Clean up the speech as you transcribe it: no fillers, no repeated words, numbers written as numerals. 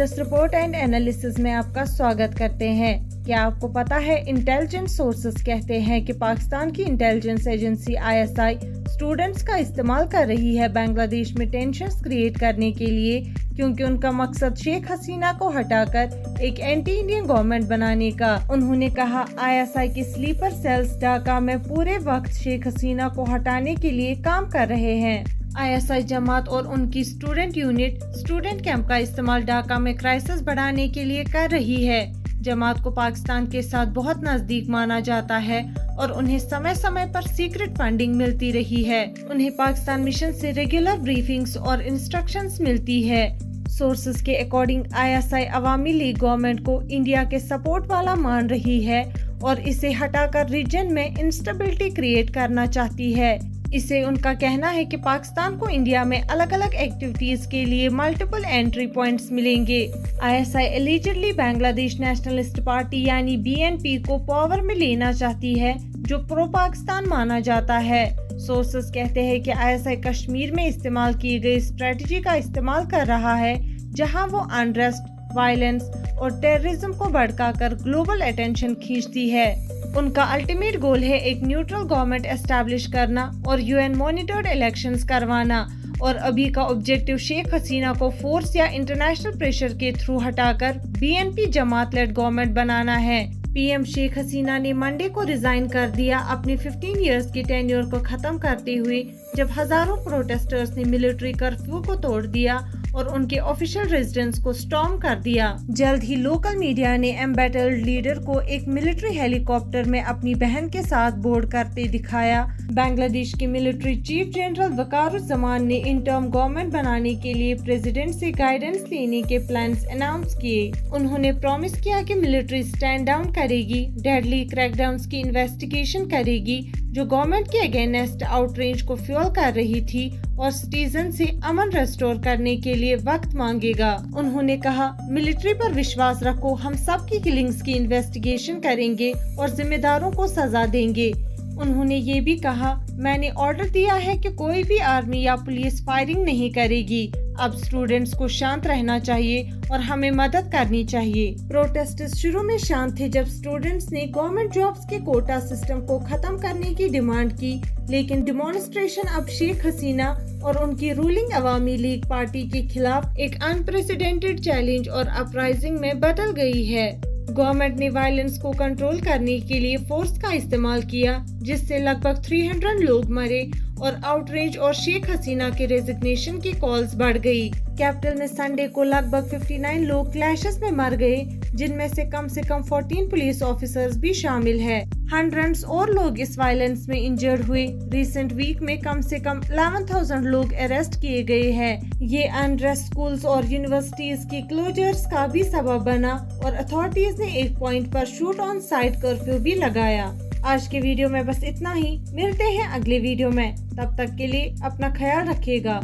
زبردست report and analysis میں آپ کا سواگت کرتے ہیں۔ کیا آپ کو پتا ہے انٹیلیجنس سورسز کہتے ہیں کہ پاکستان کی انٹیلیجنس ایجنسی ISI اسٹوڈنٹس کا استعمال کر رہی ہے بنگلہ دیش میں ٹینشنز کریٹ کرنے کے لیے، کیونکہ ان کا مقصد شیخ حسینہ کو ہٹا کر ایک اینٹی انڈین گورنمنٹ بنانے کا۔ انہوں نے کہا ISI کے سلیپر سیلز ڈھاکہ میں پورے وقت شیخ حسینہ کو ہٹانے کے لیے کام کر رہے ہیں۔ ISI جماعت اور ان کی اسٹوڈنٹ یونٹ اسٹوڈنٹ کیمپ کا استعمال ڈھاکہ میں کرائسس بڑھانے کے لیے کر رہی ہے۔ جماعت کو پاکستان کے ساتھ بہت نزدیک مانا جاتا ہے اور انہیں سمے پر سیکرٹ فنڈنگ ملتی رہی ہے۔ انہیں پاکستان مشن سے ریگولر بریفنگز اور انسٹرکشنز ملتی ہے۔ سورسز کے اکارڈنگ ISI عوامی لیگ گورنمنٹ کو انڈیا کے سپورٹ والا مان رہی ہے اور اسے ہٹا کر ریجن میں انسٹیبلٹی کریٹ کرنا چاہتی ہے۔ اسے ان کا کہنا ہے کہ پاکستان کو انڈیا میں الگ الگ ایکٹیویٹیز کے لیے ملٹیپل انٹری پوائنٹس ملیں گے۔ ISI ایلیجڈلی بنگلہ دیش نیشنلسٹ پارٹی یعنی BNP کو پاور میں لینا چاہتی ہے، جو پرو پاکستان مانا جاتا ہے۔ سورسز کہتے ہیں کہ ISI کشمیر میں استعمال کی گئی اسٹریٹجی کا استعمال کر رہا ہے، جہاں وہ انریسٹ، وائلنس اور ٹیررزم کو بھڑکا کر گلوبل اٹینشن کھینچتی ہے۔ ان کا الٹیمیٹ گول ہے ایک نیوٹرل گورنمنٹ اسٹیبلش کرنا اور UN مانیٹرڈ الیکشنز کروانا، اور ابھی کا آبجیکٹو شیخ حسینہ کو فورس یا انٹرنیشنل پریشر کے تھرو ہٹا کر BNP جماعت لیڈ گورنمنٹ بنانا ہے۔ PM شیخ حسینہ نے منڈے کو ریزائن کر دیا، اپنی 15 ایئرز کی ٹینیور کو ختم کرتے ہوئے، جب ہزاروں پروٹیسٹرز نے ملٹری کرفیو کو توڑ دیا اور ان کے آفیشل ریزیڈنس کو سٹارم کر دیا۔ جلد ہی لوکل میڈیا نے ایمبیٹلڈ لیڈر کو ایک ملٹری ہیلی کاپٹر میں اپنی بہن کے ساتھ بورڈ کرتے دکھایا۔ بنگلہ دیش کے ملٹری چیف جنرل وقار الزمان نے انٹرم گورنمنٹ بنانے کے لیے پریزیڈنٹ سے گائیڈنس لینے کے پلانز اناؤنس کیے۔ انہوں نے پرومس کیا کہ ملٹری سٹینڈ ڈاؤن کرے گی، ڈیڈلی کریک ڈاؤنز کی انویسٹیگیشن کرے گی جو گورنمنٹ کے اگینسٹ آؤٹ ریچ کو فیول کر رہی تھی، اور سٹیزن سے امن ریسٹور کرنے کے لیے وقت مانگے گا۔ انہوں نے کہا، ملٹری پر وشواس رکھو، ہم سب کی کلنگز کی انویسٹیگیشن کریں گے اور ذمہ داروں کو سزا دیں گے۔ انہوں نے یہ بھی کہا، میں نے آرڈر دیا ہے کہ کوئی بھی آرمی یا پولیس فائرنگ نہیں کرے گی۔ اب اسٹوڈنٹس کو شانت رہنا چاہیے اور ہمیں مدد کرنی چاہیے۔ پروٹیسٹس شروع میں شانت تھے جب اسٹوڈنٹس نے گورنمنٹ جابز کے کوٹا سسٹم کو ختم کرنے کی ڈیمانڈ کی، لیکن ڈیمونسٹریشن اب شیخ حسینہ اور ان کی رولنگ عوامی لیگ پارٹی کے خلاف ایک انپریسیڈنٹڈ چیلنج اور اپرائزنگ میں بدل گئی ہے۔ گورنمنٹ نے وائلنس کو کنٹرول کرنے کے لیے فورس کا استعمال کیا، جس سے لگ بھگ 300 لوگ مرے اور آؤٹ ریچ اور شیخ حسینہ کے ریزگنیشن کی کالز بڑھ گئی۔ کیپٹل میں سنڈے کو لگ بھگ 59 لوگ کلیشز میں مر گئے، جن میں سے کم 14 پولیس آفیسرز بھی شامل ہیں۔ ہنڈریڈز اور لوگ اس وائلنس میں انجرڈ ہوئے۔ ریسنٹ ویک میں کم 11,000 لوگ اریسٹ کیے گئے ہیں۔ یہ انریسٹ سکولز اور یونیورسٹیز کی کلوجرز کا بھی سبب بنا اور اتھارٹیز نے ایک پوائنٹ پر شوٹ آن سائٹ کرفیو بھی لگایا۔ آج کے ویڈیو میں بس اتنا ہی، ملتے ہیں اگلے ویڈیو میں، تب تک کے لیے اپنا خیال رکھیے گا۔